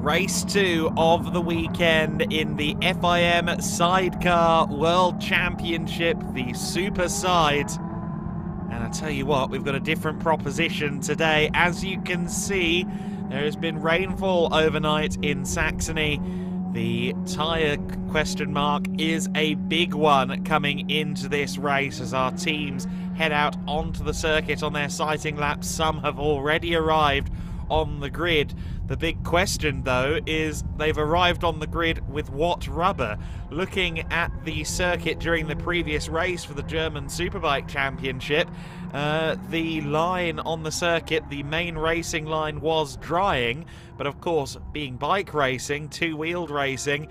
Race 2 of the weekend in the FIM Sidecar World Championship, the SuperSide. And I tell you what, we've got a different proposition today. As you can see, there has been rainfall overnight in Saxony. The tyre question mark is a big one coming into this race as our teams head out onto the circuit on their sighting laps. Some have already arrived on the grid. The big question, though, is they've arrived on the grid with what rubber? Looking at the circuit during the previous race for the German Superbike Championship, the line on the circuit, the main racing line, was drying, but of course, being bike racing, two-wheeled racing,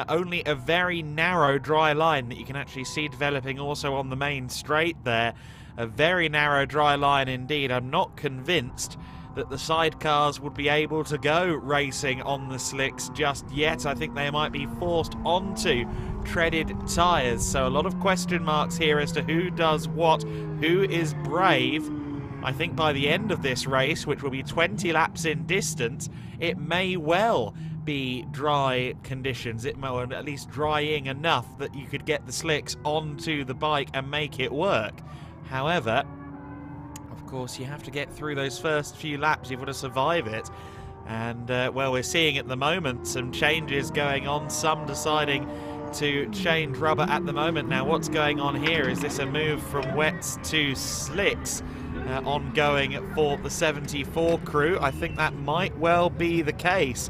only a very narrow dry line that you can actually see developing also on the main straight there. A very narrow dry line indeed. I'm not convinced that the sidecars would be able to go racing on the slicks just yet. I think they might be forced onto treaded tyres. So a lot of question marks here as to who does what, who is brave. I think by the end of this race, which will be 20 laps in distance, it may well be dry conditions. It may, or at least drying enough that you could get the slicks onto the bike and make it work. However, of course, you have to get through those first few laps if you want to survive it. And, well, we're seeing at the moment some changes going on, some deciding to change rubber at the moment. Now, what's going on here? Is this a move from wets to slicks ongoing for the 74 crew? I think that might well be the case.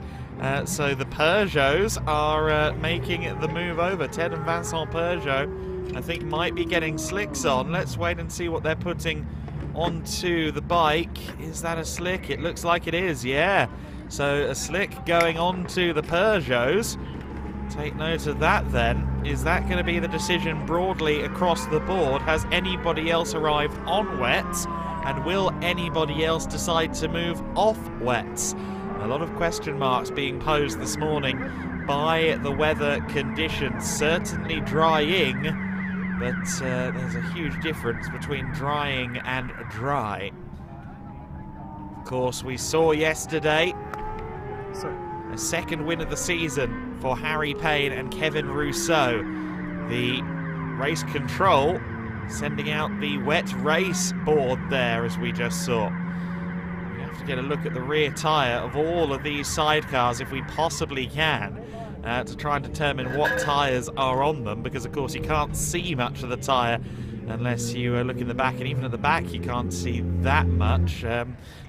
So the Peugeots are making the move over. Ted and Vincent Peugeot, I think, might be getting slicks on. Let's wait and see what they're putting onto the bike. Is that a slick? It looks like it is, yeah. So a slick going onto the Peugeots. Take note of that then. Is that going to be the decision broadly across the board? Has anybody else arrived on wets? And will anybody else decide to move off wets? A lot of question marks being posed this morning by the weather conditions. Certainly drying, but there's a huge difference between drying and dry. Of course, we saw yesterday a second win of the season for Harry Payne and Kevin Rousseau. The race control sending out the wet race board there, as we just saw. We have to get a look at the rear tyre of all of these sidecars if we possibly can. To try and determine what tyres are on them, because of course you can't see much of the tyre unless you look in the back, and even at the back you can't see that much.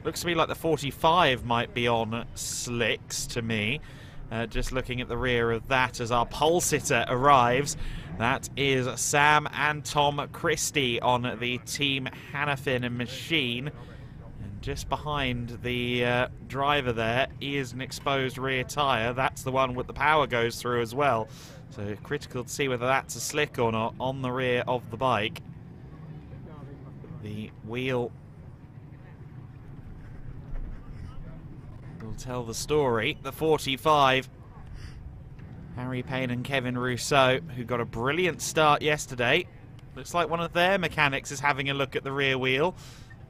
Looks to me like the 45 might be on slicks to me, just looking at the rear of that as our pole sitter arrives. That is Sam and Tom Christie on the Team Hannafin machine. Just behind the driver there is an exposed rear tyre. That's the one with the power goes through as well. So critical to see whether that's a slick or not on the rear of the bike. The wheel will tell the story. The 45, Harry Payne and Kevin Rousseau, who got a brilliant start yesterday. Looks like one of their mechanics is having a look at the rear wheel.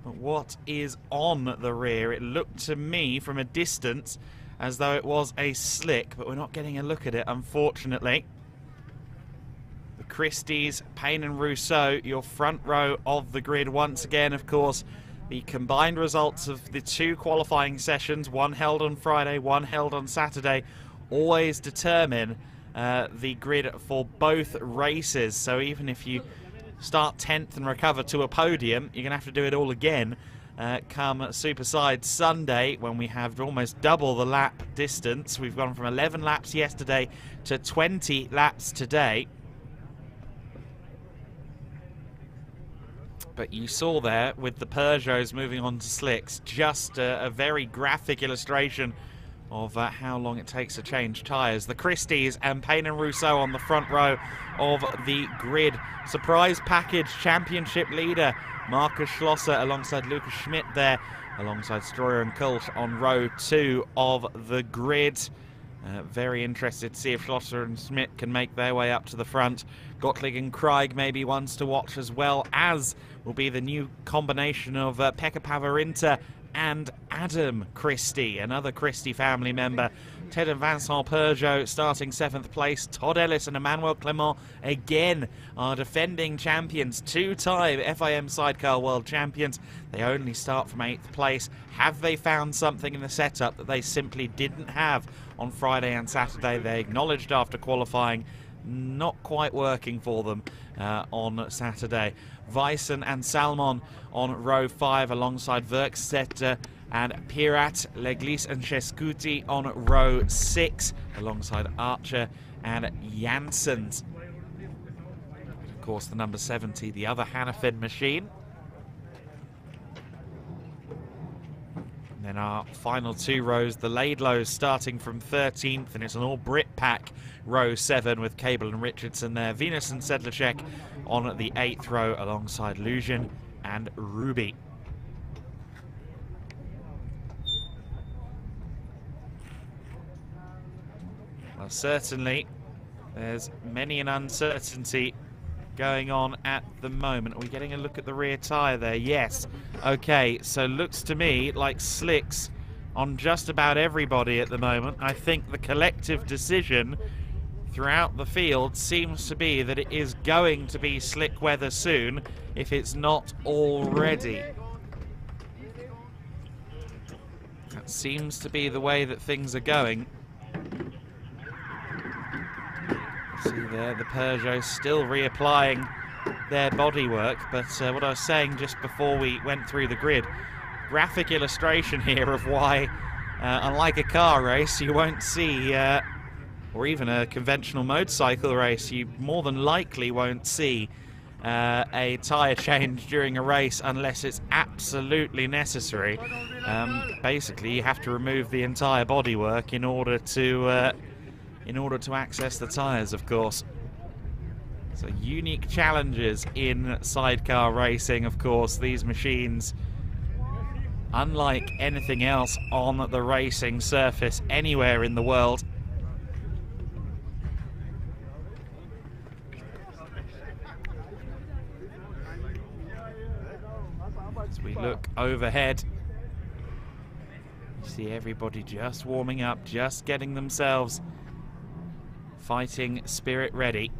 But what is on the rear? It looked to me from a distance as though it was a slick, but we're not getting a look at it, unfortunately. The Christies, Payne and Rousseau, your front row of the grid once again. Of course, the combined results of the two qualifying sessions, one held on Friday, one held on Saturday, always determine the grid for both races. So even if you start 10th and recover to a podium, you're going to have to do it all again come SuperSide Sunday, when we have almost double the lap distance. We've gone from 11 laps yesterday to 20 laps today. But you saw there with the Peugeots moving on to slicks, just a very graphic illustration of how long it takes to change tyres. The Christies and Payne and Rousseau on the front row of the grid. Surprise package championship leader Markus Schlosser alongside Lucas Schmidt there, alongside Stroyer and Kulch on row 2 of the grid. Very interested to see if Schlosser and Schmidt can make their way up to the front. Gottlieb and Craig maybe ones to watch, as well as will be the new combination of Pekka Pavarinta and Adam Christie, another Christie family member, Ted and Vincent Peugeot starting 7th place. Todd Ellis and Emmanuel Clement again are defending champions, 2-time FIM Sidecar World Champions. They only start from 8th place. Have they found something in the setup that they simply didn't have on Friday and Saturday? They acknowledged after qualifying not quite working for them on Saturday. Wyssen and Salmon on row 5 alongside Werkstetter and Pirat, Leglis and Chescuti on row 6 alongside Archer and Janssens. Of course, the number 70, the other Hannafin machine. And then our final 2 rows, the Laidlows starting from 13th, and it's an all-Brit pack, row 7 with Cable and Richardson there. Venus and Sedlacek on the 8th row alongside Lujan and Ruby. Well, certainly there's many an uncertainty going on at the moment. Are we getting a look at the rear tyre there? Yes. Okay, so looks to me like slicks on just about everybody at the moment. I think the collective decision throughout the field seems to be that it is going to be slick weather soon, if it's not already. That seems to be the way that things are going. See there, the Peugeot still reapplying their bodywork, but what I was saying just before we went through the grid, graphic illustration here of why, unlike a car race, you won't see, or even a conventional motorcycle race, you more than likely won't see a tyre change during a race unless it's absolutely necessary. Basically, you have to remove the entire bodywork in order to access the tyres, of course. So unique challenges in sidecar racing, of course. These machines, unlike anything else on the racing surface anywhere in the world. As we look overhead, you see everybody just warming up, just getting themselves fighting spirit ready.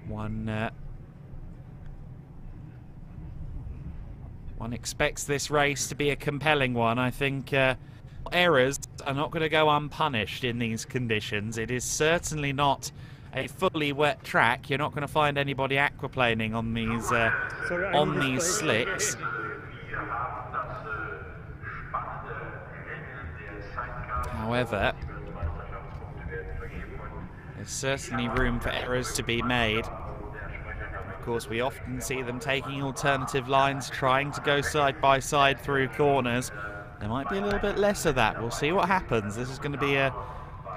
One expects this race to be a compelling one. I think errors are not going to go unpunished in these conditions. It is certainly not a fully wet track. You're not going to find anybody aquaplaning on these slicks. However, there's certainly room for errors to be made. Of course, we often see them taking alternative lines, trying to go side by side through corners. There might be a little bit less of that. We'll see what happens. This is going to be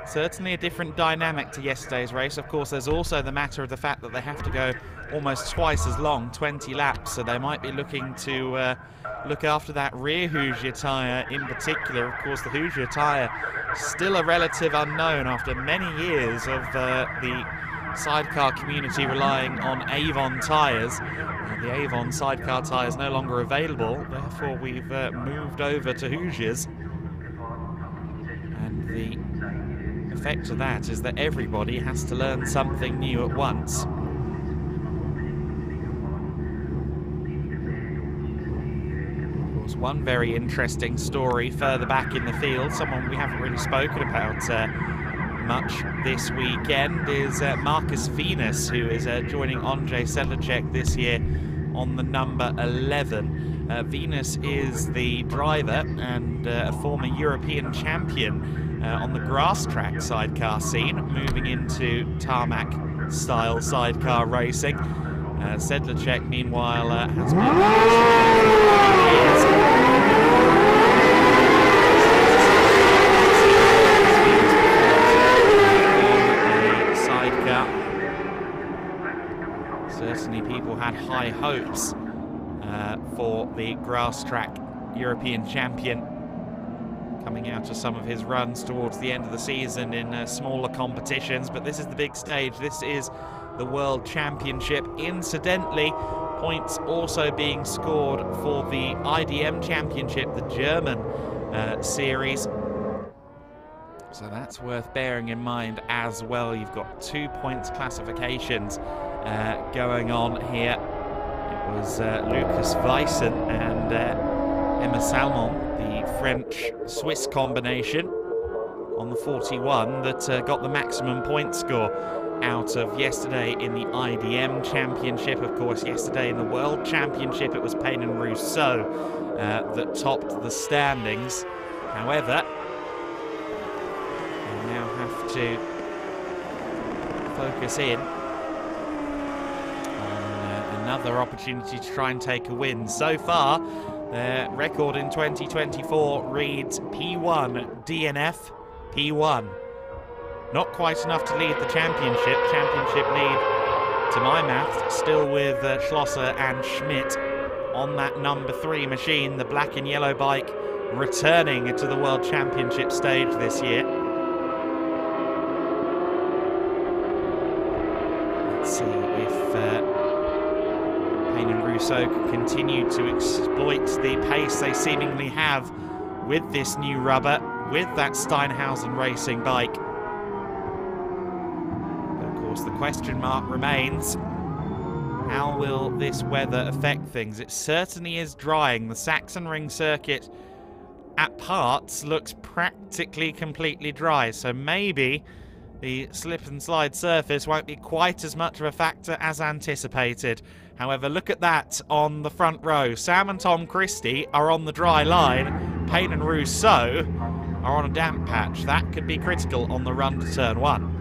certainly a different dynamic to yesterday's race. Of course, there's also the matter of the fact that they have to go almost twice as long, 20 laps, so they might be looking to look after that rear Hoosier tyre in particular. Of course, the Hoosier tyre still a relative unknown after many years of the sidecar community relying on Avon tyres. The Avon sidecar tyre is no longer available, therefore we've moved over to Hoosiers. And the effect of that is that everybody has to learn something new at once. One very interesting story further back in the field, someone we haven't really spoken about much this weekend, is Marcus Venus, who is joining Andrzej Sedlacek this year on the number 11. Venus is the driver and a former European champion on the grass track sidecar scene, moving into tarmac style sidecar racing. Sedlacek, meanwhile, has been sidecar. Certainly people had high hopes for the grass track European champion coming out of some of his runs towards the end of the season in smaller competitions, but this is the big stage. This is the World Championship. Incidentally, Points also being scored for the IDM Championship, the German series. So that's worth bearing in mind as well. You've got 2 points classifications going on here. It was Lucas Weissen and Emma Salmon, the French-Swiss combination, on the 41 that got the maximum point score out of yesterday in the IDM Championship. Of course, yesterday in the World Championship, it was Payne and Rousseau that topped the standings. However, they now have to focus in on another opportunity to try and take a win. So far, their record in 2024 reads P1 DNF P1. Not quite enough to lead the championship. Championship lead, to my math, still with Schlosser and Schmidt on that number 3 machine, the black and yellow bike, returning to the World Championship stage this year. Let's see if Payne and Rousseau can continue to exploit the pace they seemingly have with this new rubber, with that Steinhausen racing bike. The question mark remains, how will this weather affect things? It certainly is drying. The Sachsenring circuit at parts looks practically completely dry, so maybe the slip and slide surface won't be quite as much of a factor as anticipated. However, look at that on the front row. Sam and Tom Christie are on the dry line. Payne and Rousseau are on a damp patch. That could be critical on the run to turn 1.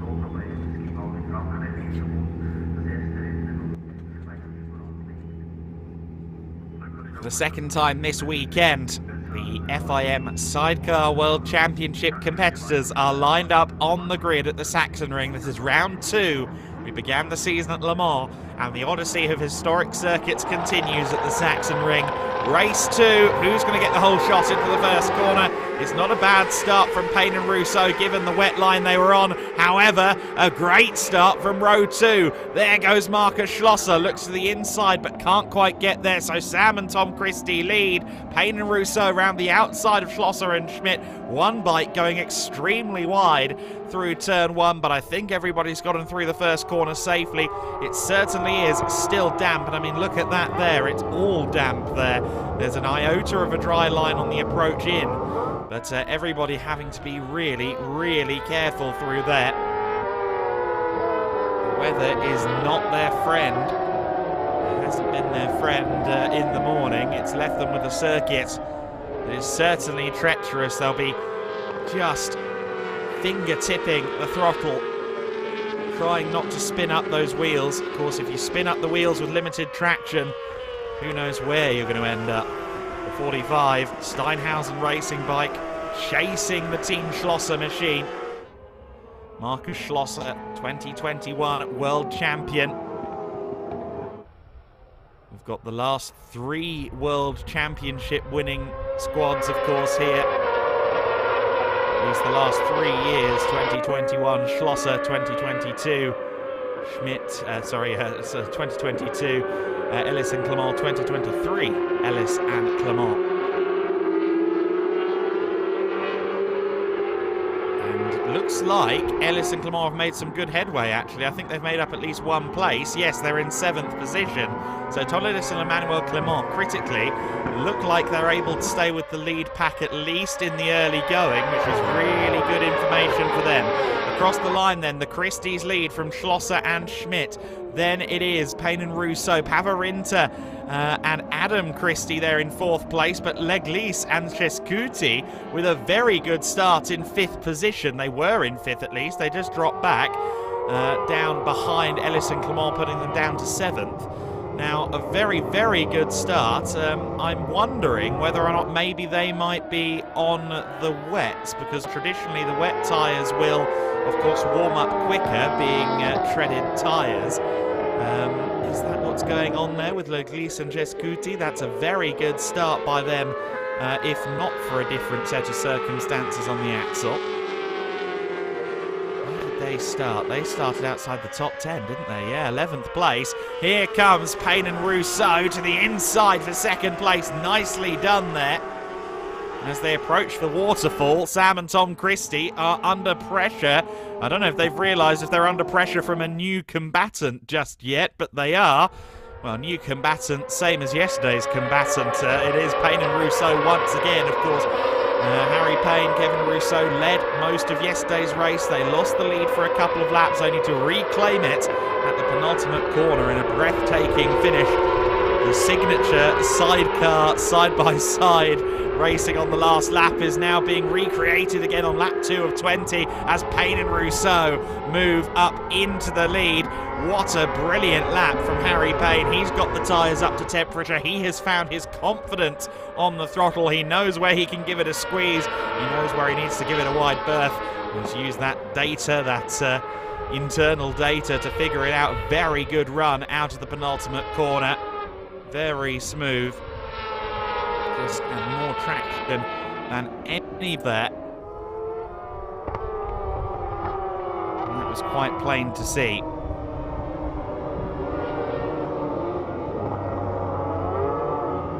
For the second time this weekend, the FIM Sidecar World Championship competitors are lined up on the grid at the Sachsenring. This is round 2. We began the season at Le Mans, and the odyssey of historic circuits continues at the Sachsenring. Race 2, who's going to get the whole shot into the first corner? It's not a bad start from Payne and Rousseau given the wet line they were on. However, a great start from row 2. There goes Marcus Schlosser, looks to the inside but can't quite get there, so Sam and Tom Christie lead. Payne and Rousseau around the outside of Schlosser and Schmidt. One bike going extremely wide through turn 1, but I think everybody's gotten through the first corner safely. It certainly is still damp, and I mean, look at that there. It's all damp there. There's an iota of a dry line on the approach in, but everybody having to be really, really careful through there. The weather is not their friend. It hasn't been their friend in the morning. It's left them with a circuit that is certainly treacherous. They'll be just finger-tipping the throttle, trying not to spin up those wheels. Of course, if you spin up the wheels with limited traction, who knows where you're going to end up. The 45, Steinhausen racing bike, chasing the Team Schlosser machine. Marcus Schlosser, 2021 world champion. We've got the last 3 world championship winning squads, of course, here. At least the last 3 years, 2021 Schlosser, 2022 Schmidt, 2022 Ellis and Clement, 2023 Ellis and Clement. And looks like Ellis and Clement have made some good headway, actually. I think they've made up at least 1 place. Yes, they're in 7th position. So Toledis and Emmanuel Clement, critically, look like they're able to stay with the lead pack at least in the early going, which is really good information for them. Across the line then, the Christie's lead from Schlosser and Schmidt. Then it is Payne and Rousseau, Pavarinta and Adam Christie there in 4th place, but Leglis and Chescuti with a very good start in 5th position. They were in 5th at least, they just dropped back down behind Ellis and Clement, putting them down to 7th. Now, a very, very good start. I'm wondering whether or not maybe they might be on the wets, because traditionally the wet tyres will, of course, warm up quicker, being treaded tyres. Is that what's going on there with Leglis and Jescuti? That's a very good start by them, if not for a different set of circumstances on the axle. Where did they start? They started outside the top 10, didn't they? Yeah, 11th place. Here comes Payne and Rousseau to the inside for second place. Nicely done there. As they approach the waterfall, Sam and Tom Christie are under pressure. I don't know if they've realised if they're under pressure from a new combatant just yet, but they are. Well, new combatant, same as yesterday's combatant. It is Payne and Rousseau once again, of course. Harry Payne, Kevin Rousseau led most of yesterday's race. They lost the lead for a couple of laps, only to reclaim it at the penultimate corner in a breathtaking finish. The signature sidecar side-by-side racing on the last lap is now being recreated again on lap 2 of 20 as Payne and Rousseau move up into the lead. What a brilliant lap from Harry Payne. He's got the tyres up to temperature. He has found his confidence on the throttle. He knows where he can give it a squeeze. He knows where he needs to give it a wide berth. He's used that data, that internal data, to figure it out. Very good run out of the penultimate corner. Very smooth. Just had more traction than any of that. And that was quite plain to see.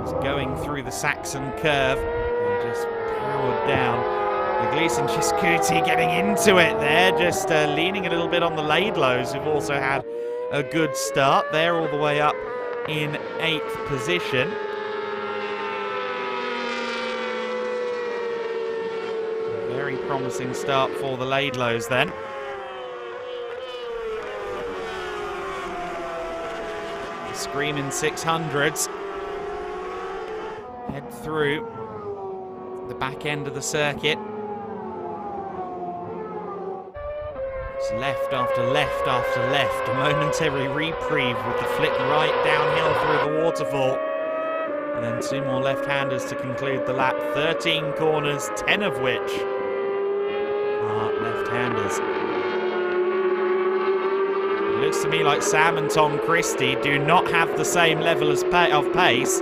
He's going through the Saxon curve and just powered down. The Gleason Chiscuti getting into it there, just leaning a little bit on the Laidlows, who've also had a good start. They're all the way up in 8th position. Very promising start for the Laidlows then. The Screaming 600s head through the back end of the circuit. It's left after left after left. A momentary reprieve with the flick right downhill through the waterfall. And then 2 more left-handers to conclude the lap. 13 corners, 10 of which are left-handers. It looks to me like Sam and Tom Christie do not have the same level of pace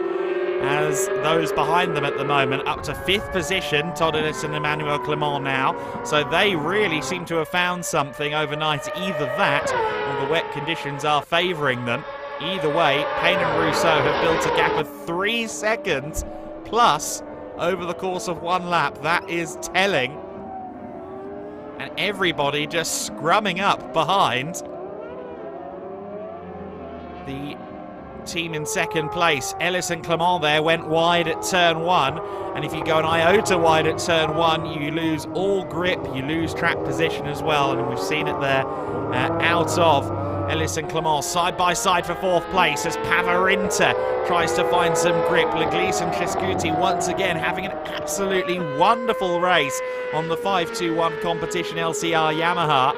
as those behind them at the moment. Up to 5th position, Todd Ellis and Emmanuel Clement now. So they really seem to have found something overnight. Either that, or the wet conditions are favouring them. Either way, Payne and Rousseau have built a gap of 3 seconds plus over the course of 1 lap. That is telling. And everybody just scrumming up behind the team in second place. Ellis and Clement there went wide at turn 1, and if you go an iota wide at turn 1, you lose all grip, you lose track position as well, and we've seen it there out of Ellis and Clement side by side for 4th place as Pavarinta tries to find some grip. Leglise and Chiscuti once again having an absolutely wonderful race on the 521 competition LCR Yamaha.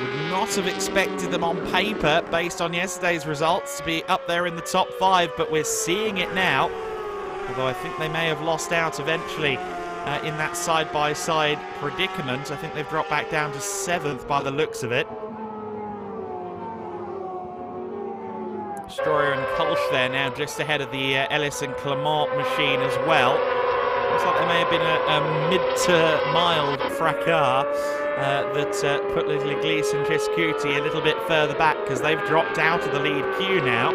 Would not have expected them on paper, based on yesterday's results, to be up there in the top 5, but we're seeing it now. Although I think they may have lost out eventually in that side-by-side predicament. I think they've dropped back down to 7th by the looks of it. Stroyer and Kolsch there now just ahead of the Ellis and Clement machine as well. Looks like there may have been a mid to mild fracas that put Leglise and Chiscuti a little bit further back, because they've dropped out of the lead queue now.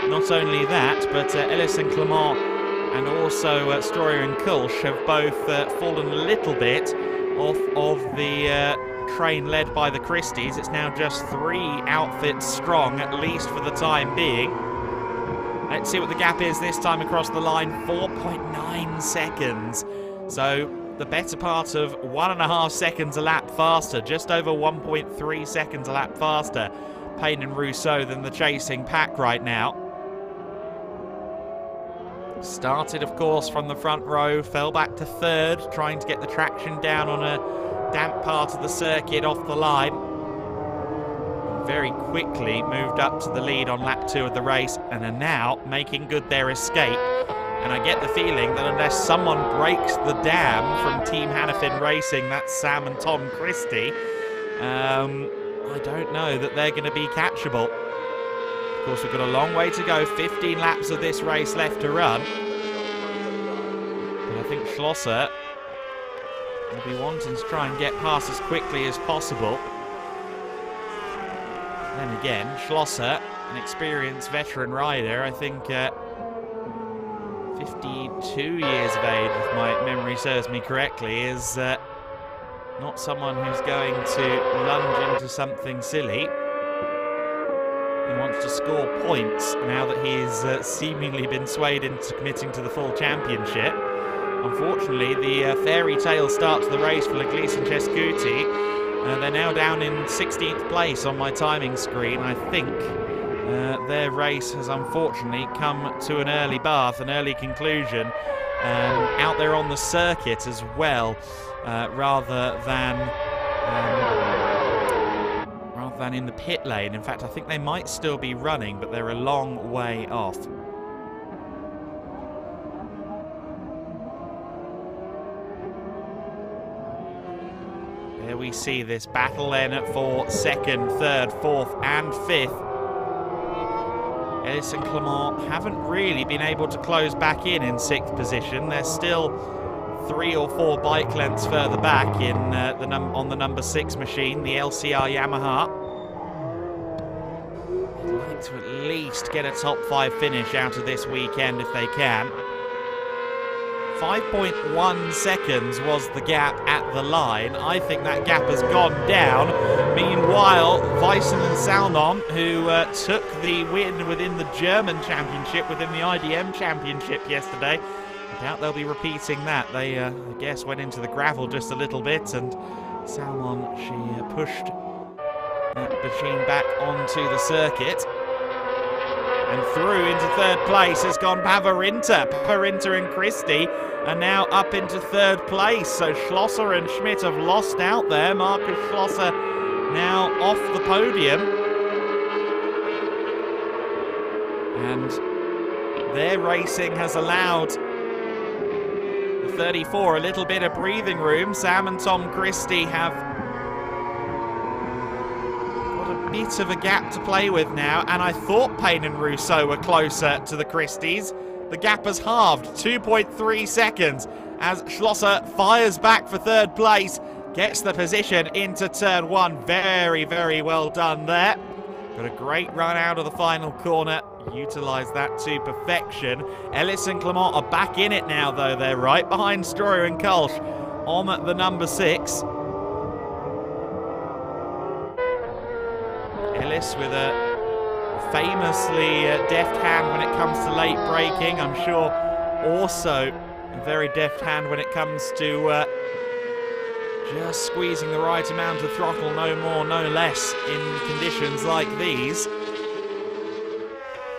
Not only that, but Ellis and Clement and also Stroyer and Kolsch have both fallen a little bit off of the train led by the Christies. It's now just 3 outfits strong, at least for the time being. Let's see what the gap is this time across the line. 4.9 seconds. So the better part of 1.5 seconds a lap faster, just over 1.3 seconds a lap faster, Payne and Rousseau, than the chasing pack right now. Started, of course, from the front row, fell back to 3rd, trying to get the traction down on a damp part of the circuit off the line. Very quickly moved up to the lead on lap 2 of the race, and are now making good their escape. And I get the feeling that unless someone breaks the dam from Team Hannafin Racing, that's Sam and Tom Christie, I don't know that they're going to be catchable. Of course, we've got a long way to go, 15 laps of this race left to run. But I think Schlosser We'll be wanting to try and get past as quickly as possible. Then again, Schlosser, an experienced veteran rider, I think 52 years of age, if my memory serves me correctly, is not someone who's going to lunge into something silly. He wants to score points now that he's seemingly been swayed into committing to the full championship. Unfortunately, the fairy tale start to the race for Leglis and Cescuti. They're now down in 16th place on my timing screen. I think their race has unfortunately come to an early bath, an early conclusion, out there on the circuit as well, rather than in the pit lane. In fact, I think they might still be running, but they're a long way off. There we see this battle then for second, third, fourth and fifth. Ellis and Clement haven't really been able to close back in sixth position. They're still 3 or 4 bike lengths further back in on the number 6 machine, the LCR Yamaha. They'd like to at least get a top 5 finish out of this weekend if they can. 5.1 seconds was the gap at the line. I think that gap has gone down. Meanwhile, Weissen and Salmon, who took the win within the German championship, within the IDM championship yesterday, I doubt they'll be repeating that. They, I guess, went into the gravel just a little bit, and Salmon, she pushed that machine back onto the circuit. And through into third place has gone Pavarinter. Pavarinter and Christie are now up into third place. So Schlosser and Schmidt have lost out there. Markus Schlosser now off the podium. And their racing has allowed the 34 a little bit of breathing room. Sam and Tom Christie have bit of a gap to play with now, and I thought Payne and Rousseau were closer to the Christies. The gap has halved, 2.3 seconds, as Schlosser fires back for third place, gets the position into turn 1. Very, very well done there. Got a great run out of the final corner, utilised that to perfection. Ellis and Clement are back in it now, though. They're right behind Stroyer and Kolsch on the number 6. Ellis with a famously deft hand when it comes to late braking. I'm sure also a very deft hand when it comes to just squeezing the right amount of throttle, no more, no less, in conditions like these.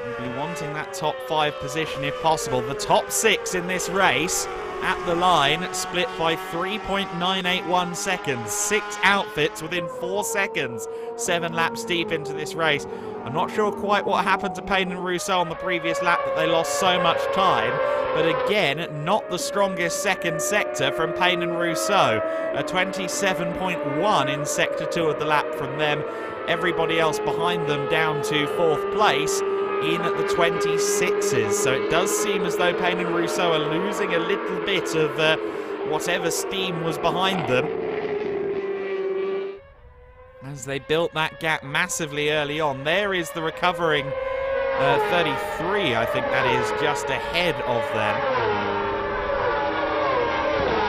We'll be wanting that top 5 position if possible. The top 6 in this race at the line split by 3.981 seconds. 6 outfits within 4 seconds. 7 laps deep into this race. I'm not sure quite what happened to Payne and Rousseau on the previous lap that they lost so much time, but again, not the strongest second sector from Payne and Rousseau. A 27.1 in sector 2 of the lap from them. Everybody else behind them down to 4th place in the 26s. So it does seem as though Payne and Rousseau are losing a little bit of whatever steam was behind them, as they built that gap massively early on. There is the recovering 33, I think that is, just ahead of them.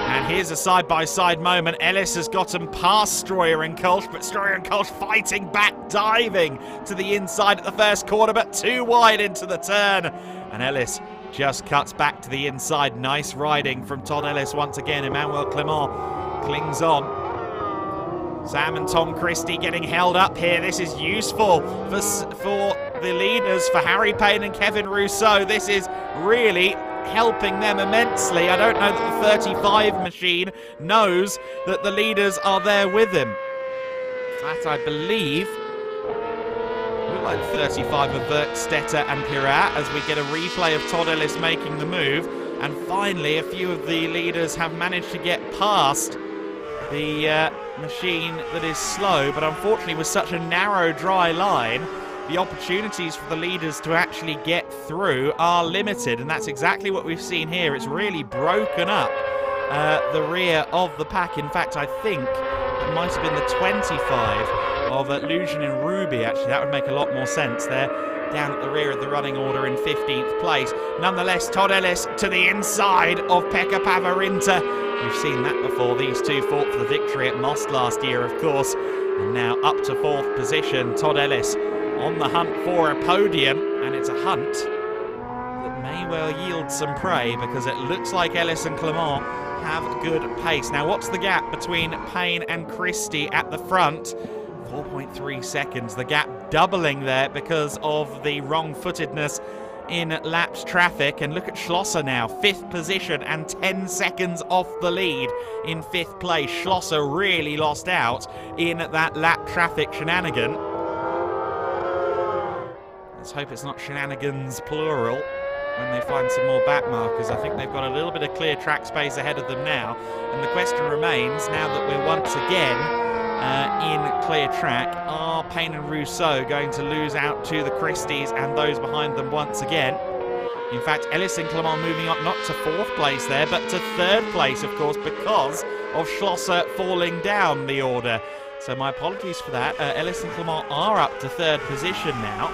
And here's a side-by-side moment. Ellis has gotten past Stroyer and Kolsch, but Stroyer and Kolsch fighting back, diving to the inside at the first corner, but too wide into the turn. And Ellis just cuts back to the inside. Nice riding from Todd Ellis once again. Emmanuel Clement clings on. Sam and Tom Christie getting held up here. This is useful for the leaders, for Harry Payne and Kevin Rousseau. This is really helping them immensely. I don't know that the 35 machine knows that the leaders are there with him. That, I believe, look like 35 of Werkstetter and Pirat, as we get a replay of Todd Ellis making the move. And finally, a few of the leaders have managed to get past the machine that is slow, but unfortunately with such a narrow dry line, the opportunities for the leaders to actually get through are limited, and that's exactly what we've seen here. It's really broken up the rear of the pack. In fact, I think it might have been the 25 of Lujan and Ruby, actually. That would make a lot more sense there. Down at the rear of the running order in 15th place. Nonetheless, Todd Ellis to the inside of Pekka Pavarinta. We've seen that before. These two fought for the victory at Most last year, of course. And now up to 4th position, Todd Ellis on the hunt for a podium. And it's a hunt that may well yield some prey, because it looks like Ellis and Clement have good pace. Now, what's the gap between Payne and Christie at the front? 4.3 seconds. The gap doubling there because of the wrong-footedness in lapped traffic. And look at Schlosser now, 5th position and 10 seconds off the lead in 5th place. Schlosser really lost out in that lap traffic shenanigan. Let's hope it's not shenanigans plural when they find some more back markers. I think they've got a little bit of clear track space ahead of them now. And the question remains, now that we're once again in clear track, are Payne and Rousseau going to lose out to the Christies and those behind them once again? In fact, Ellis and Clement moving up not to 4th place there, but to 3rd place, of course, because of Schlosser falling down the order. So my apologies for that. Ellis and Clement are up to 3rd position now.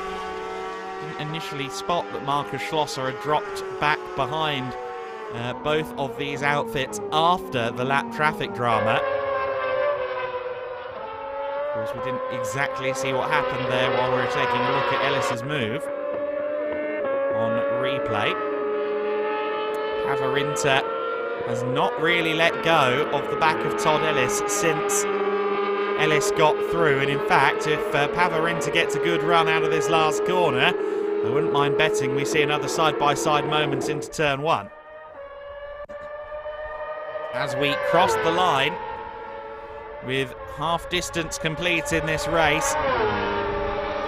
Didn't initially spot that Marcus Schlosser had dropped back behind both of these outfits after the lap traffic drama. Of course, we didn't exactly see what happened there while we were taking a look at Ellis's move on replay. Pavarinta has not really let go of the back of Todd Ellis since Ellis got through. And in fact, if Pavarinta gets a good run out of this last corner, I wouldn't mind betting we see another side-by-side moment into turn 1. As we cross the line, with half distance complete in this race,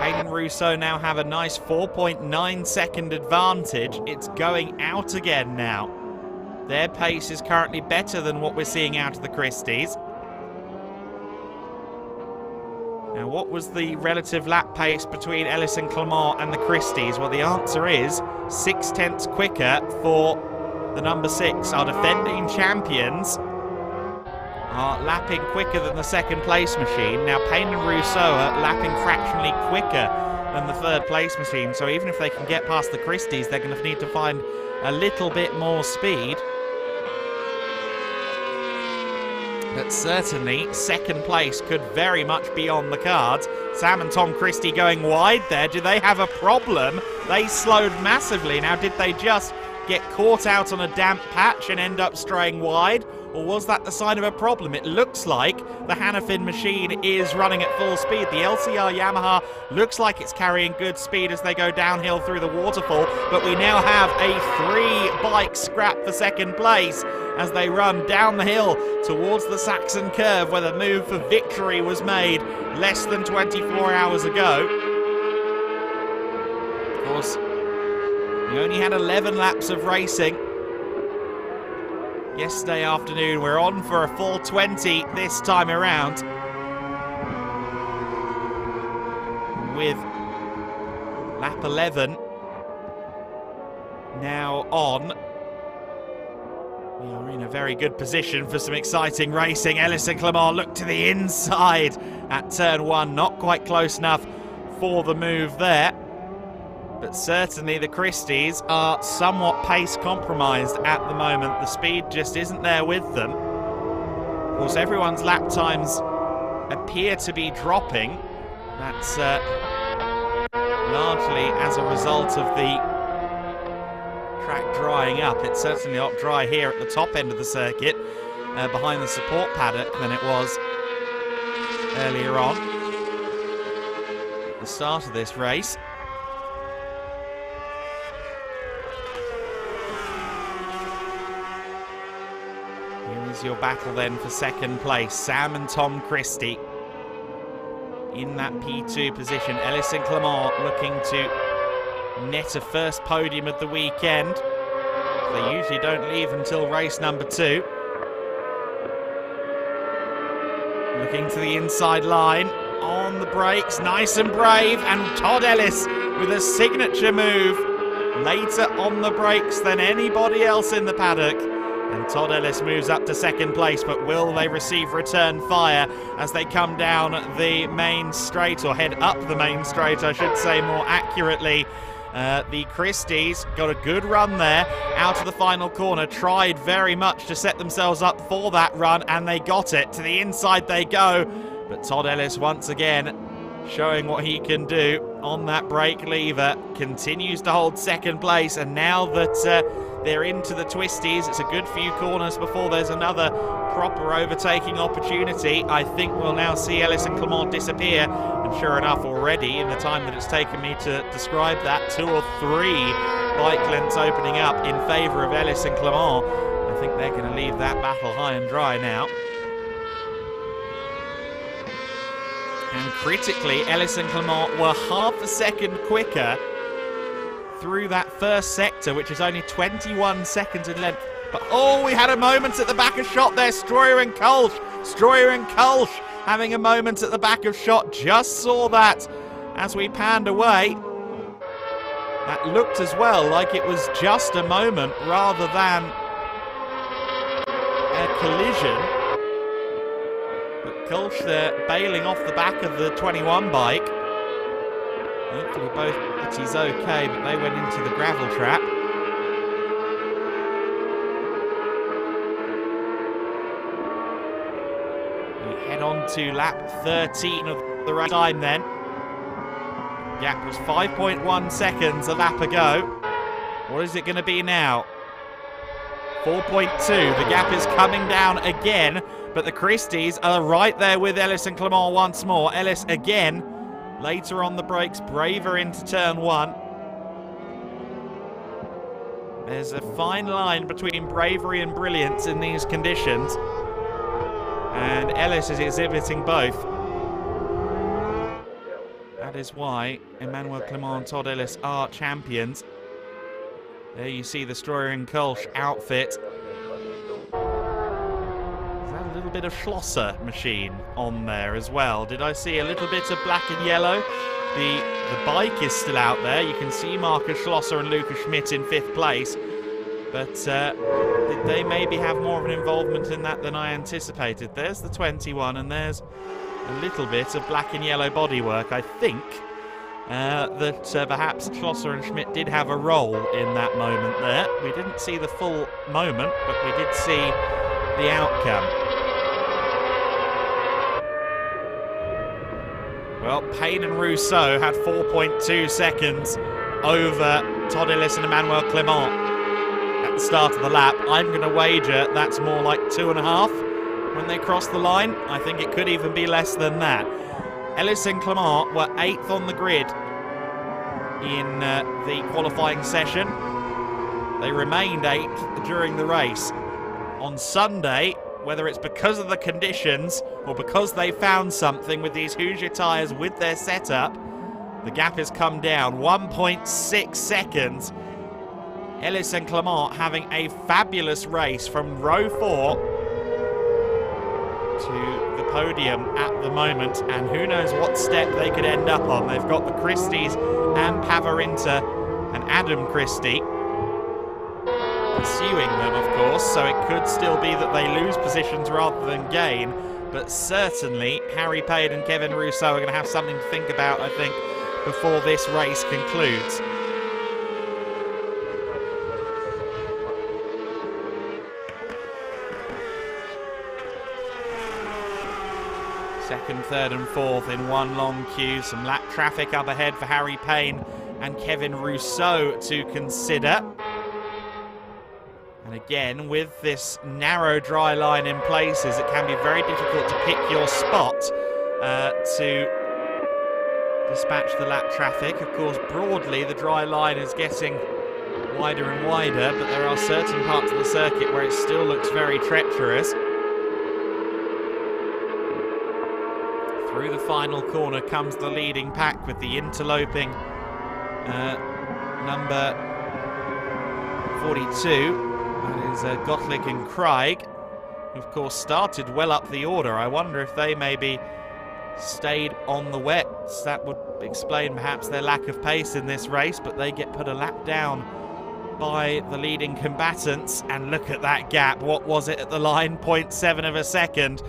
Payne and Rousseau now have a nice 4.9 second advantage. It's going out again now. Their pace is currently better than what we're seeing out of the Christies. Now, what was the relative lap pace between Ellis and Clement and the Christies? Well, the answer is 0.6 quicker for the number 6. Our defending champions are lapping quicker than the 2nd place machine. Now, Payne and Rousseau are lapping fractionally quicker than the 3rd place machine. So even if they can get past the Christies, they're going to need to find a little bit more speed. But certainly, 2nd place could very much be on the cards. Sam and Tom Christie going wide there. Do they have a problem? They slowed massively. Now, did they just get caught out on a damp patch and end up straying wide? Or was that the sign of a problem? It looks like the Hannafin machine is running at full speed. The LCR Yamaha looks like it's carrying good speed as they go downhill through the waterfall. But we now have a 3-bike scrap for 2nd place as they run down the hill towards the Saxon curve, where the move for victory was made less than 24 hours ago. Of course, we only had 11 laps of racing yesterday afternoon. We're on for a full 20 this time around, with lap 11 now on. We are in a very good position for some exciting racing. Ellis and Clement look to the inside at turn 1. Not quite close enough for the move there. But certainly the Christies are somewhat pace compromised at the moment. The speed just isn't there with them. Of course, everyone's lap times appear to be dropping. That's largely as a result of the track drying up. It's certainly not dry here at the top end of the circuit, behind the support paddock, than it was earlier on at the start of this race. Here is your battle then for 2nd place. Sam and Tom Christie in that P2 position. Ellis and Clement looking to net a first podium of the weekend. They usually don't leave until race number 2. Looking to the inside line, on the brakes, nice and brave, and Todd Ellis with a signature move, later on the brakes than anybody else in the paddock, And Todd Ellis moves up to second place, but will they receive return fire as they come down the main straight, or head up the main straight, I should say more accurately. The Christies got a good run there out of the final corner, tried very much to set themselves up for that run, and they got it. To the inside they go, but Todd Ellis once again showing what he can do on that brake lever, continues to hold second place, and now that they're into the twisties, it's a good few corners before there's another proper overtaking opportunity. I think we'll now see Ellis and Clement disappear, and sure enough, already in the time that it's taken me to describe that, 2 or 3 bike lengths opening up in favour of Ellis and Clement. I think they're going to leave that battle high and dry now. And critically, Ellis and Clement were half a second quicker through that first sector, which is only 21 seconds in length. But oh, we had a moment at the back of shot there. Stroyer and Kulsch having a moment at the back of shot. Just saw that as we panned away. That looked as well like it was just a moment rather than a collision. But Kulsch there bailing off the back of the 21 bike. Hopefully both he's okay, but they went into the gravel trap. We head on to lap 13 of the race time then. Gap was 5.1 seconds a lap ago. What is it going to be now? 4.2. The gap is coming down again, but the Christies are right there with Ellis and Clement once more. Ellis again, later on the brakes, braver into turn 1. There's a fine line between bravery and brilliance in these conditions, and Ellis is exhibiting both. That is why Emmanuel Clement and Todd Ellis are champions. There you see the Stroyer and Kulsch outfit. Is that a little bit of Schlosser machine on there as well? Did I see a little bit of black and yellow? The bike is still out there. You can see Markus Schlosser and Lukas Schmidt in 5th place. But did they maybe have more of an involvement in that than I anticipated? There's the 21, and there's a little bit of black and yellow bodywork. I think that perhaps Schlosser and Schmidt did have a role in that moment there. We didn't see the full moment, but we did see the outcome. Well, Payne and Rousseau had 4.2 seconds over Todd Ellis and Emmanuel Clement at the start of the lap. I'm going to wager that's more like 2.5 when they cross the line. I think it could even be less than that. Ellis and Clement were 8th on the grid in the qualifying session. They remained 8th during the race. On Sunday, whether it's because of the conditions or because they found something with these Hoosier tyres with their setup, the gap has come down 1.6 seconds. Ellis and Clement having a fabulous race from row 4 to the podium at the moment, and who knows what step they could end up on. They've got the Christies and Pavarinta and Adam Christie pursuing them, of course, so it could still be that they lose positions rather than gain, but certainly Harry Payne and Kevin Rousseau are going to have something to think about, I think, before this race concludes. Second, third and fourth in one long queue. Some lap traffic up ahead for Harry Payne and Kevin Rousseau to consider. And again, with this narrow dry line in places, it can be very difficult to pick your spot to dispatch the lap traffic. Of course, broadly, the dry line is getting wider and wider, but there are certain parts of the circuit where it still looks very treacherous. Through the final corner comes the leading pack with the interloping number 42. That is Gottlieb and Craig, who of course started well up the order. I wonder if they maybe stayed on the wets. That would explain perhaps their lack of pace in this race, but they get put a lap down by the leading combatants. And look at that gap. What was it at the line? 0.7 of a second.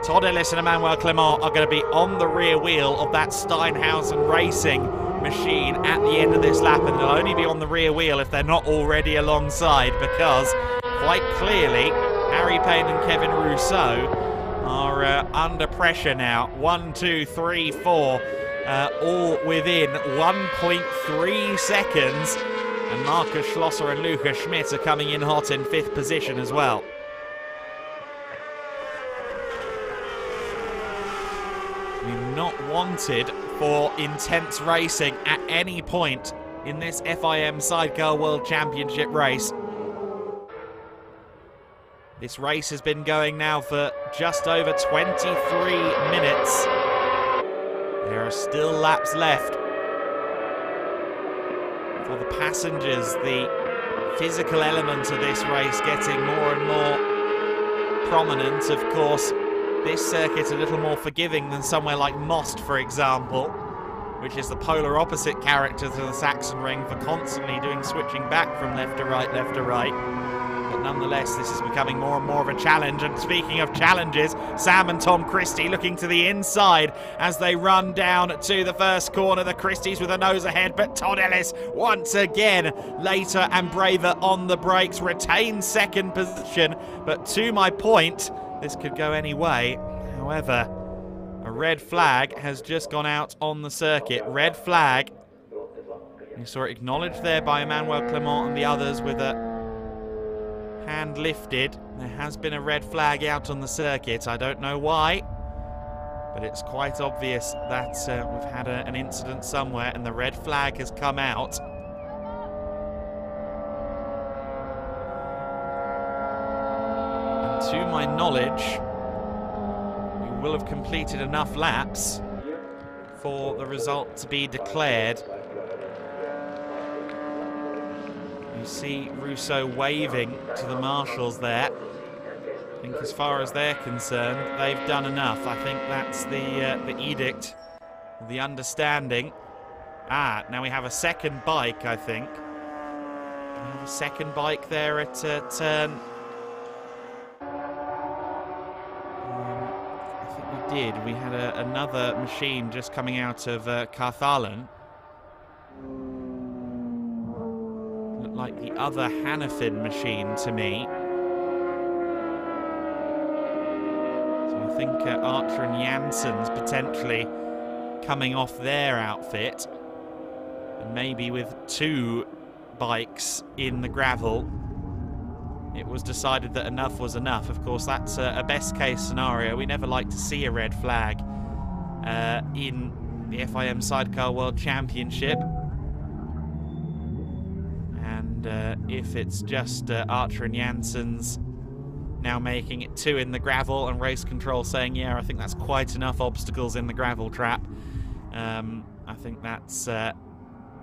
Todd Ellis and Emmanuel Clement are going to be on the rear wheel of that Steinhausen Racing machine at the end of this lap, and they'll only be on the rear wheel if they're not already alongside, because quite clearly Harry Payne and Kevin Rousseau are under pressure now. 1, 2, 3, 4, all within 1.3 seconds, and Markus Schlosser and Lukas Schmidt are coming in hot in 5th position as well. We've not wanted for intense racing at any point in this FIM Sidecar World Championship race. This race has been going now for just over 23 minutes. There are still laps left. For the passengers, the physical element of this race getting more and more prominent. Of course, this circuit's a little more forgiving than somewhere like Most, for example, which is the polar opposite character to the Sachsenring for constantly doing switching back from left to right, left to right. But nonetheless, this is becoming more and more of a challenge. And speaking of challenges, Sam and Tom Christie looking to the inside as they run down to the first corner. The Christies with a nose ahead, but Todd Ellis once again later and braver on the brakes, retains 2nd position. But to my point, this could go any way. However, a red flag has just gone out on the circuit. Red flag. You saw it acknowledged there by Emmanuel Clement and the others with a hand lifted. There has been a red flag out on the circuit. I don't know why, but it's quite obvious that we've had an incident somewhere, and the red flag has come out. To my knowledge, we will have completed enough laps for the result to be declared. You see Rousseau waving to the marshals there. I think as far as they're concerned, they've done enough. I think that's the edict, the understanding. Ah, now we have a second bike, I think. We have a second bike there at turn... We had another machine just coming out of Carthalen. Looked like the other Hannafin machine to me. So I think Archer and Janssens potentially coming off their outfit. And maybe with 2 bikes in the gravel, it was decided that enough was enough. Of course, that's a best-case scenario. We never like to see a red flag in the FIM Sidecar World Championship. And if it's just Archer and Janssens now making it 2 in the gravel, and race control saying, yeah, I think that's quite enough obstacles in the gravel trap, I think that's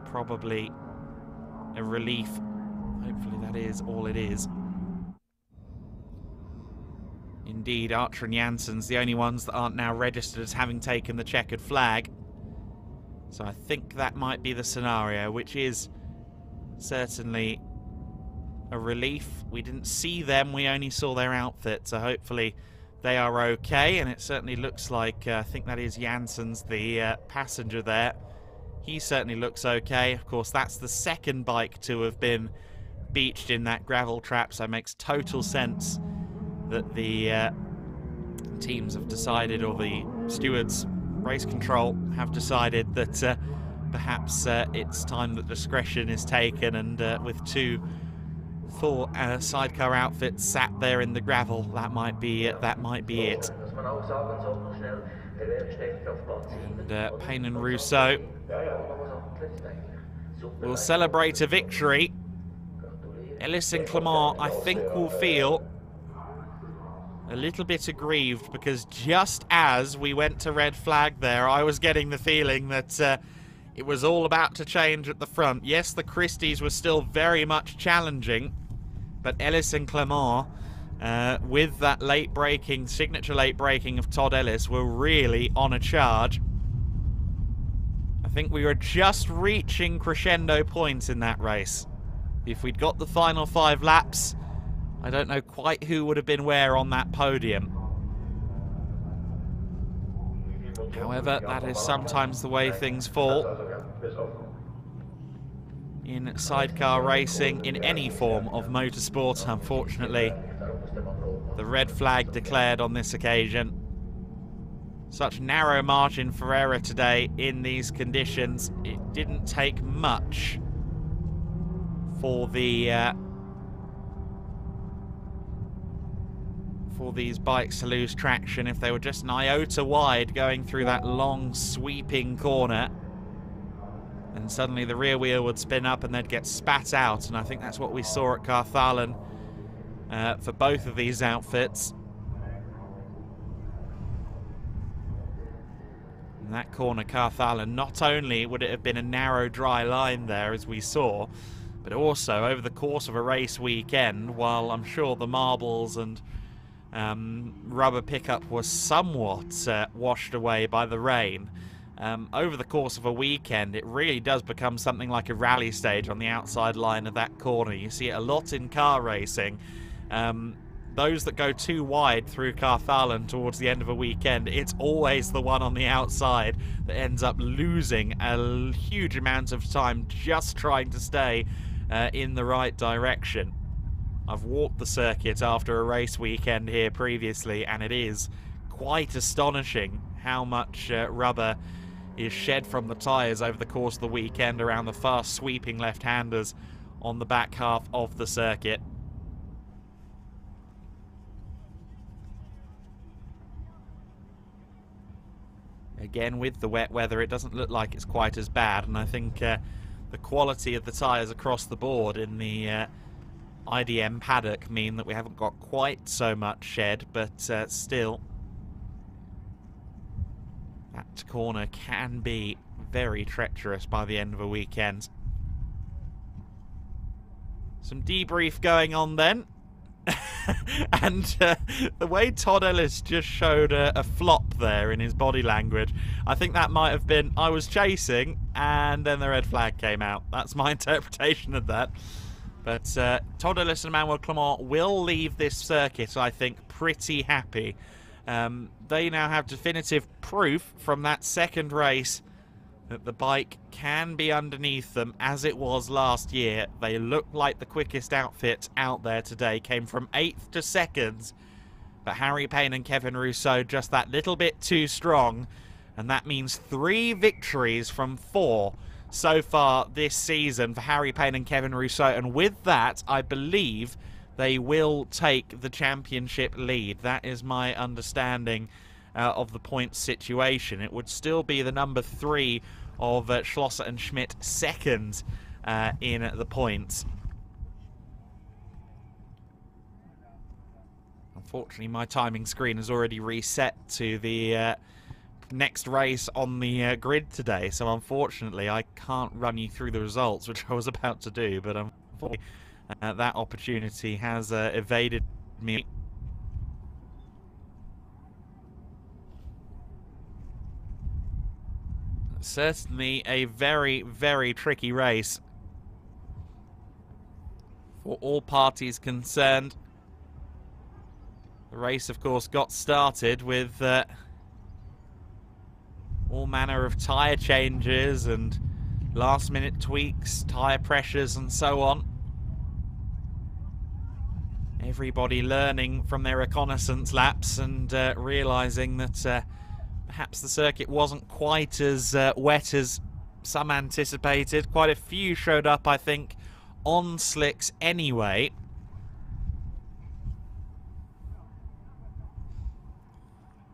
probably a relief. Hopefully that is all it is. Indeed, Archer and Janssens, the only ones that aren't now registered as having taken the checkered flag. So I think that might be the scenario, which is certainly a relief. We didn't see them, we only saw their outfit, so hopefully they are okay. And it certainly looks like, I think that is Janssens, the passenger there. He certainly looks okay. Of course, that's the second bike to have been beached in that gravel trap, so it makes total sense that the teams have decided, or the stewards, race control, have decided that perhaps it's time that discretion is taken, and with 2 full sidecar outfits sat there in the gravel, that might be it. And Payne and Rousseau will celebrate a victory. Ellis and Clement, I think, will feel a little bit aggrieved, because just as we went to red flag there, I was getting the feeling that it was all about to change at the front. Yes, the Christies were still very much challenging, but Ellis and Clement, with that late braking, signature late braking of Todd Ellis, were really on a charge. I think we were just reaching crescendo points in that race. if we'd got the final 5 laps, I don't know quite who would have been where on that podium. However, that is sometimes the way things fall in sidecar racing, in any form of motorsport. Unfortunately, the red flag declared on this occasion. Such narrow margin for error today in these conditions. It didn't take much for these bikes to lose traction. If they were just an iota wide going through that long sweeping corner, and suddenly the rear wheel would spin up and they'd get spat out. And I think that's what we saw at Carthalan for both of these outfits. In that corner, Carthalan, not only would it have been a narrow dry line there as we saw, but also over the course of a race weekend, while I'm sure the marbles and rubber pickup was somewhat washed away by the rain, over the course of a weekend it really does become something like a rally stage on the outside line of that corner. You see it a lot in car racing. Those that go too wide through Carthalan towards the end of a weekend, it's always the one on the outside that ends up losing a huge amount of time just trying to stay in the right direction. I've walked the circuit after a race weekend here previously, and it is quite astonishing how much rubber is shed from the tyres over the course of the weekend around the fast sweeping left-handers on the back half of the circuit. Again, with the wet weather, it doesn't look like it's quite as bad, and I think the quality of the tyres across the board in the IDM paddock mean that we haven't got quite so much shed, but still, that corner can be very treacherous by the end of a weekend. Some debrief going on then. And the way Todd Ellis just showed a flop there in his body language, I think that might have been, I was chasing and then the red flag came out. That's my interpretation of that. But Todd Ellis and Emmanuel Clement will leave this circuit, I think, pretty happy. They now have definitive proof from that second race that the bike can be underneath them as it was last year. They look like the quickest outfit out there today. Came from 8th to 2nd, but Harry Payne and Kevin Rousseau just that little bit too strong, and that means 3 victories from 4 so far this season for Harry Payne and Kevin Rousseau, and with that, I believe they will take the championship lead. That is my understanding of the points situation. It would still be the number 3 of Schlosser and Schmidt second in the points. Unfortunately, my timing screen has already reset to the next race on the grid today, so unfortunately I can't run you through the results, which I was about to do, but unfortunately that opportunity has evaded me. Certainly a very, very tricky race for all parties concerned. The race, of course, got started with all manner of tyre changes and last-minute tweaks, tyre pressures and so on. Everybody learning from their reconnaissance laps and realising that perhaps the circuit wasn't quite as wet as some anticipated. Quite a few showed up, I think, on slicks anyway.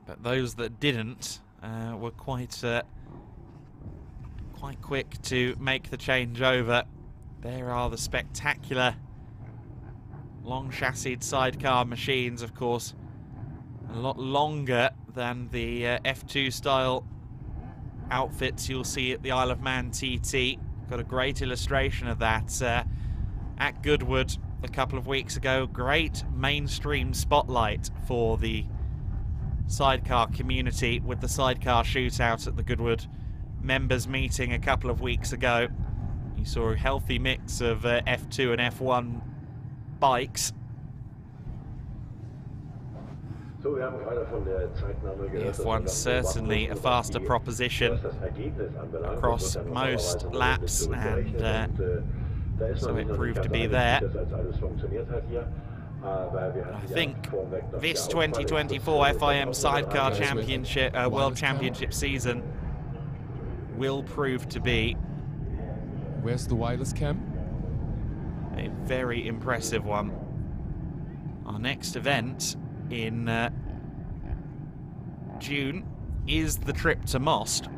But those that didn't were quite quick to make the change over. There are the spectacular long chassis sidecar machines, of course. A lot longer than the F2 style outfits you'll see at the Isle of Man TT. Got a great illustration of that at Goodwood a couple of weeks ago. Great mainstream spotlight for the sidecar community with the sidecar shootout at the Goodwood members meeting a couple of weeks ago. You You saw a healthy mix of F2 and F1 bikes. The F1 certainly a faster proposition across most laps, and so it proved to be there. I think this 2024 FIM Sidecar Championship, World Championship season will prove to be Where's the wireless cam? a very impressive one. Our next event in June is the trip to Most,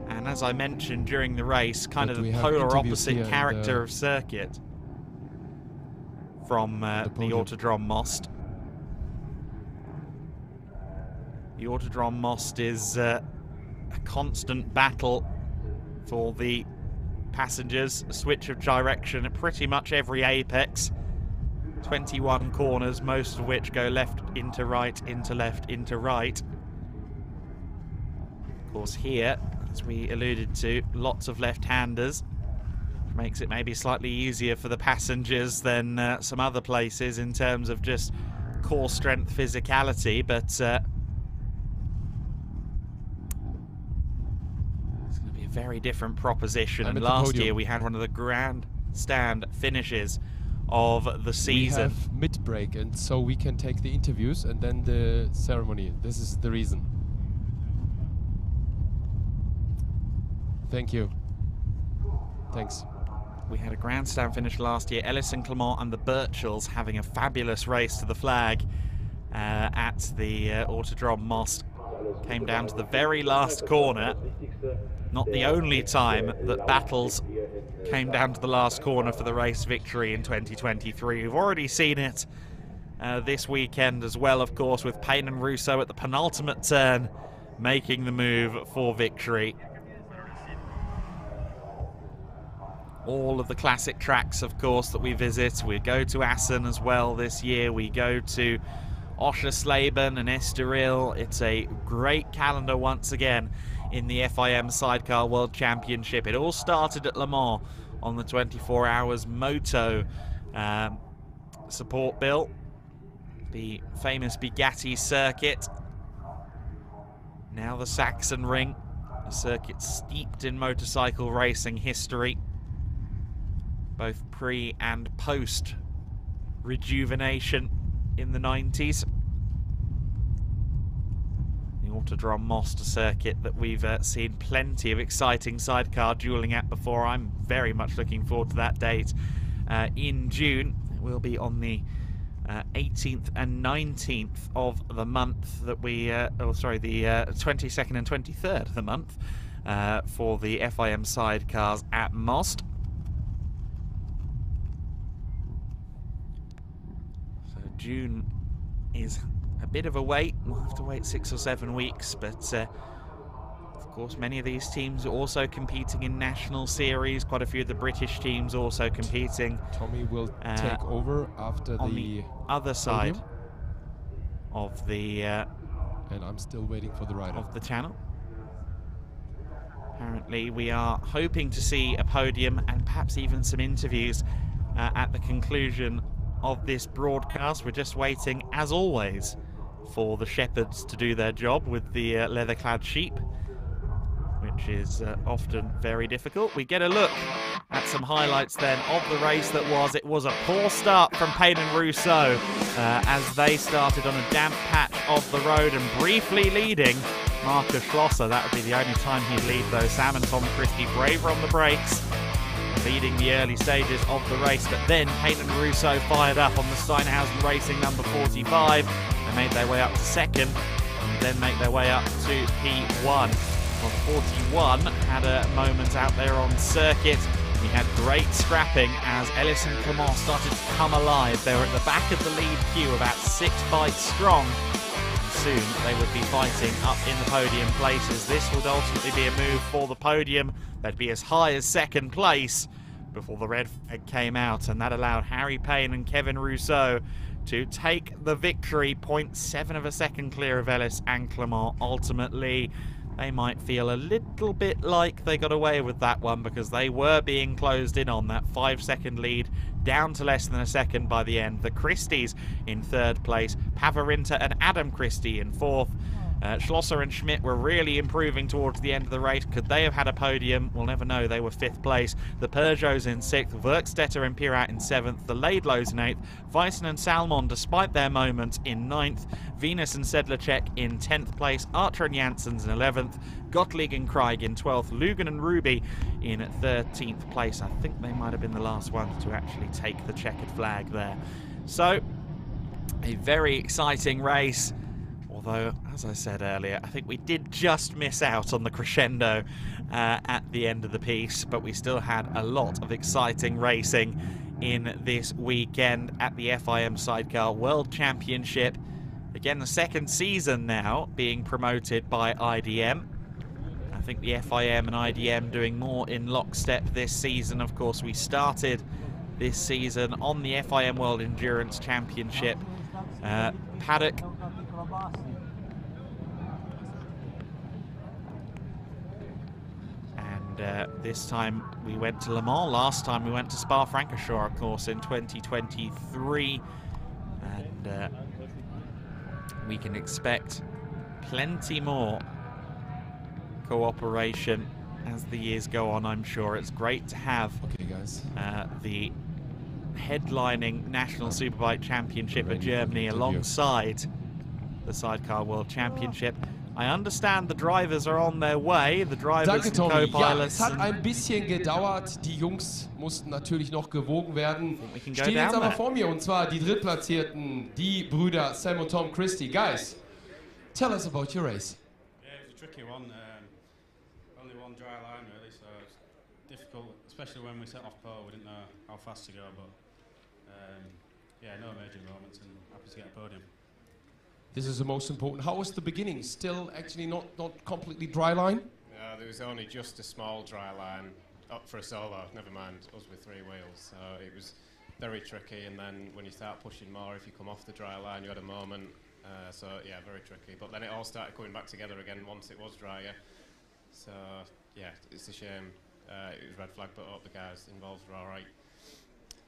and as I mentioned during the race, kind of the polar opposite character of circuit from the Autodrom Most. The Autodrom Most is a constant battle for the passengers, a switch of direction at pretty much every apex. 21 corners, most of which go left into right, into left, into right. Of course here, as we alluded to, lots of left-handers, which makes it maybe slightly easier for the passengers than some other places in terms of just core strength physicality, but it's going to be a very different proposition. And last year we had one of the grandstand finishes of the season. We have mid-break, and so we can take the interviews and then the ceremony. This is the reason. Thank you. Thanks. We had a grandstand finish last year. Ellis and Clement and the Birchells having a fabulous race to the flag at the Autodrom Most. Came down to the very last corner. Not the only time that battles came down to the last corner for the race victory in 2023. We've already seen it this weekend as well, of course, with Payne and Russo at the penultimate turn making the move for victory. All of the classic tracks, of course, that we visit. We go to Assen as well this year. We go to Oschersleben and Estoril. It's a great calendar once again in the FIM Sidecar World Championship. It all started at Le Mans on the 24 Hours Moto support bill, the famous Bugatti circuit. Now the Sachsenring, a circuit steeped in motorcycle racing history, both pre and post rejuvenation in the 90s. Autodrom Most, a circuit that we've seen plenty of exciting sidecar dueling at before. I'm very much looking forward to that date in June. It will be on the 18th and 19th of the month that we, the 22nd and 23rd of the month for the FIM sidecars at Most. So June is a bit of a wait. We'll have to wait 6 or 7 weeks, but of course many of these teams are also competing in national series. Quite a few of the British teams also competing. Tommy will take over after on the other side of the and I'm still waiting for the rider of the channel. Apparently we are hoping to see a podium and perhaps even some interviews at the conclusion of this broadcast. We're just waiting, as always, for the shepherds to do their job with the leather-clad sheep, which is often very difficult. We get a look at some highlights then of the race that was. It was a poor start from Payne and Russo as they started on a damp patch of the road and briefly leading Marcus Schlosser. That would be the only time he'd lead, though. Sam and Tom Christie braver on the brakes, leading the early stages of the race, but then Payne and Russo fired up on the Steinhausen Racing number 45. They made their way up to second and then make their way up to P1. Well, 41 had a moment out there on circuit. We had great scrapping as Ellis and Clement started to come alive. They were at the back of the lead queue, about 6 bikes strong. Soon they would be fighting up in the podium places. This would ultimately be a move for the podium. They'd be as high as second place before the red flag came out, and that allowed Harry Payne and Kevin Rousseau to take the victory, 0.7 of a second clear of Ellis and Clement ultimately. they might feel a little bit like they got away with that one, because they were being closed in on. That 5-second lead down to less than a second by the end. The Christies in third place, Pavarinta and Adam Christie in fourth. Schlosser and Schmidt were really improving towards the end of the race. Could they have had a podium? We'll never know. They were fifth place. The Peugeots in sixth, Werkstetter and Pirat in seventh, the Laidlows in eighth, Weissen and Salmon, despite their moments, in ninth, Venus and Sedlacek in 10th place, Archer and Janssens in 11th, Gottlieb and Craig in 12th, Lugan and Ruby in 13th place. I think they might have been the last ones to actually take the checkered flag there. So, a very exciting race. Although, as I said earlier, I think we did just miss out on the crescendo at the end of the piece, but we still had a lot of exciting racing in this weekend at the FIM Sidecar World Championship. Again, the second season now being promoted by IDM. I think the FIM and IDM doing more in lockstep this season. Of course, we started this season on the FIM World Endurance Championship paddock. This time we went to Le Mans. Last time we went to Spa-Francorchamps, of course, in 2023. And we can expect plenty more cooperation as the years go on, I'm sure. It's great to have the headlining National Superbike Championship of Germany alongside the Sidecar World Championship. I understand the drivers are on their way, the drivers and co-pilots. Ja, es hat ein bisschen gedauert. Die Jungs mussten natürlich noch gewogen werden. Stehen jetzt aber vor mir, und zwar die Drittplatzierten, die Brüder Sam und Tom Christie. Guys, tell us about your race. Yeah, it was a tricky one. Only one dry line really, so it's difficult, especially when we set off pole. We didn't know how fast to go, but yeah, no major moments, and happy to get a podium. This is the most important. How was the beginning? Still actually not completely dry line? No, there was only just a small dry line up for a solo, never mind us with three wheels. So it was very tricky, and then when you start pushing more, if you come off the dry line, you had a moment. So yeah, very tricky. But then it all started coming back together again once it was drier. So yeah, it's a shame. It was red flag, but all the guys involved were all right.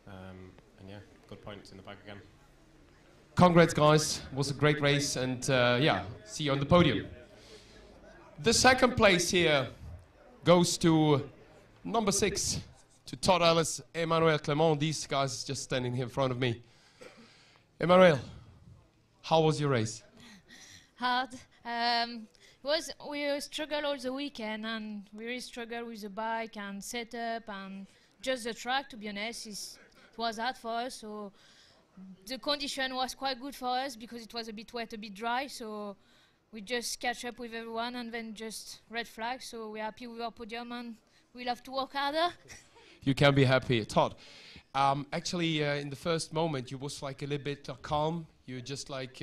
And yeah, good points in the bag again. Congrats, guys. It was a great race, and yeah, see you on the podium. The second place here goes to number 6, to Todd Ellis, Emmanuel Clement. These guys just standing here in front of me. Emmanuel, how was your race? Hard. We struggled all the weekend, and we really struggled with the bike and setup and just the track. To be honest, it was hard for us. So the condition was quite good for us because it was a bit wet, a bit dry. So we just catch up with everyone, and then just red flag. So we're happy with our podium, and we'll have to work harder. You can be happy, Todd. Actually, in the first moment, you was like a little bit calm. You just like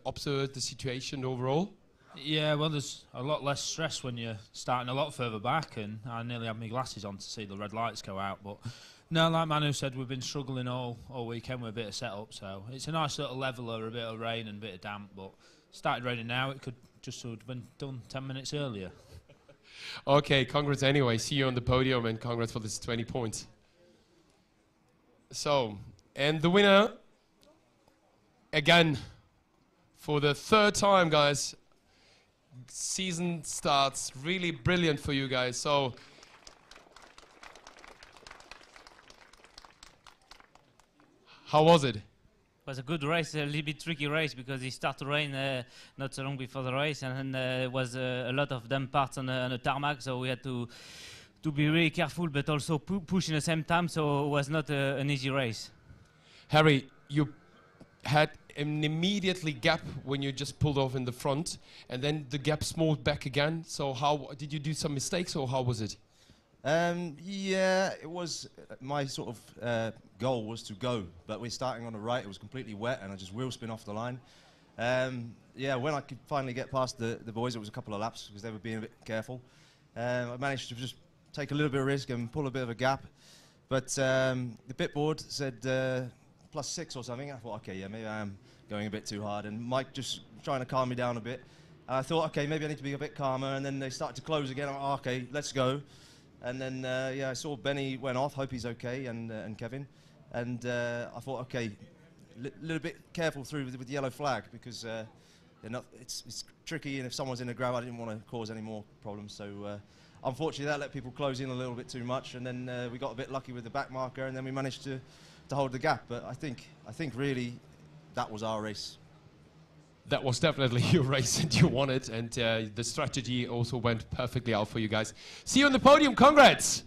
observed the situation overall. Yeah, well, there's a lot less stress when you're starting a lot further back, and I nearly had my glasses on to see the red lights go out. But no, like Manu said, we've been struggling all weekend with a bit of setup, so it's a nice little leveler, a bit of rain and a bit of damp. But started raining now, it could just have been done 10 minutes earlier. Okay, congrats anyway. See you on the podium, and congrats for this 20 points. So, and the winner, again, for the third time, guys. Season starts really brilliant for you guys. So, how was it? It was a good race, a little bit tricky race because it started to rain not so long before the race, and there was a lot of damp parts on the tarmac, so we had to be really careful, but also push in the same time, so it was not an easy race. Harry, you had an immediately gap when you just pulled off in the front, and then the gap smoked back again. So how did you do some mistakes, or how was it? Yeah, it was my sort of goal was to go, but we're starting on the right. It was completely wet, and I just wheel spin off the line. Yeah, when I could finally get past the boys, it was a couple of laps because they were being a bit careful. I managed to just take a little bit of risk and pull a bit of a gap, but the pit board said +6 or something. I thought, okay, yeah, maybe I am going a bit too hard, and Mike just trying to calm me down a bit. I thought, okay, maybe I need to be a bit calmer, and then they started to close again. I'm like, oh, okay, let's go. And then, yeah, I saw Benny went off, hope he's okay, and Kevin. And I thought, okay, little bit careful through with the yellow flag, because it's tricky, and if someone's in the grab, I didn't want to cause any more problems. So unfortunately, that let people close in a little bit too much, and then we got a bit lucky with the back marker, and then we managed to hold the gap. But I think really that was our race. That was definitely your race, and you won it, and the strategy also went perfectly out for you guys. See you on the podium. Congrats!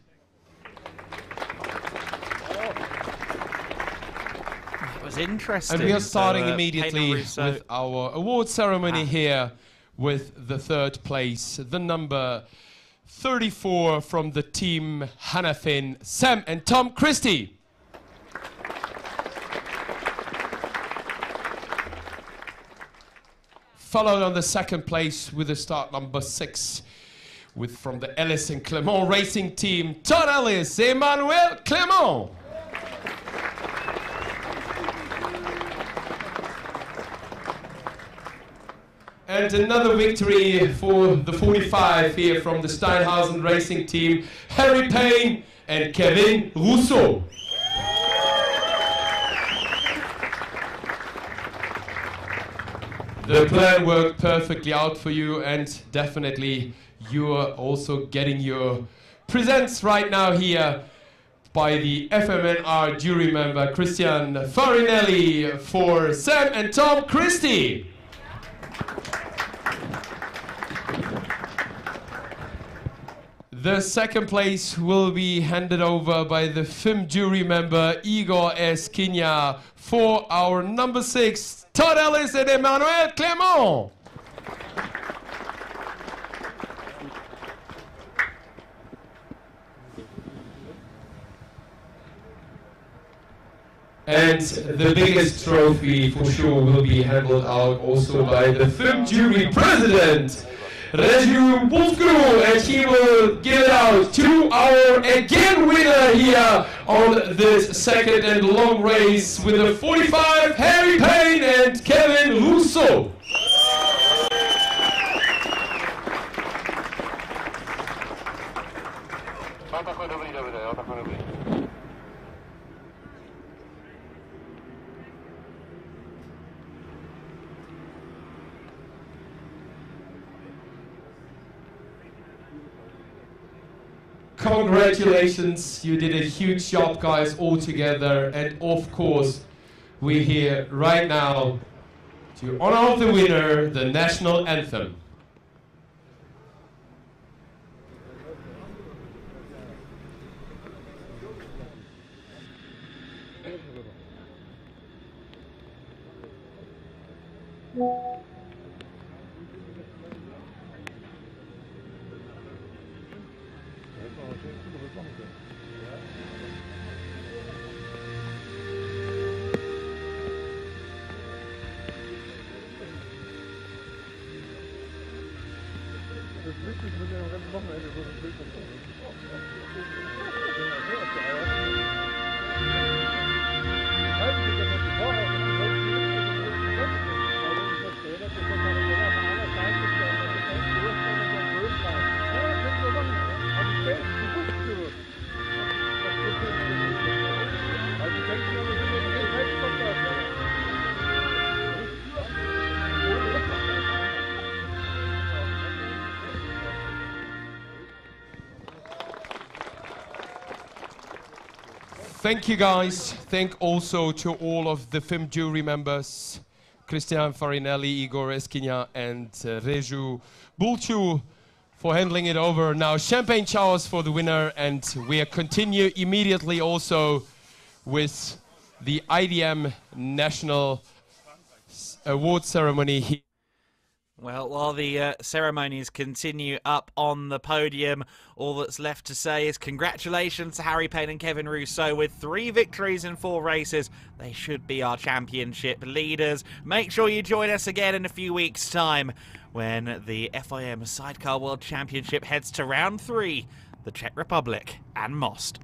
It was interesting. And we are starting immediately with our award ceremony here with the third place, the number 34 from the team Hannafin, Sam and Tom Christie. Followed on the second place with the start number 6 from the Ellis and Clement racing team, Todd Ellis, Emmanuel Clement. And another victory for the 45 here from the Steinhausen racing team, Harry Payne and Kevin Rousseau. The plan worked perfectly out for you, and definitely you are also getting your presents right now here by the FMNR jury member Christian Farinelli for Sam and Tom Christie. The second place will be handed over by the FIM jury member Igor Esquinia for our number 6, Todd Ellis and Emmanuel Clement. And the biggest trophy for sure will be handed out also by the FIM jury president, Raju Bulskru, and he will give it out to our again winner here on this second and long race with the 45, Harry Payne and Kevin Rousseau. Congratulations, you did a huge job, guys, all together, and of course we're here right now to honor the winner, the national anthem. Thank you, guys. Thank also to all of the FIM jury members, Christian Farinelli, Igor Esquinia, and Raju Bulchu for handling it over. Now, champagne showers for the winner, and we continue immediately also with the IDM National Award Ceremony. Well, while the ceremonies continue up on the podium, all that's left to say is congratulations to Harry Payne and Kevin Rousseau with 3 victories in 4 races. They should be our championship leaders. Make sure you join us again in a few weeks' time when the FIM Sidecar World Championship heads to round 3, the Czech Republic and Most.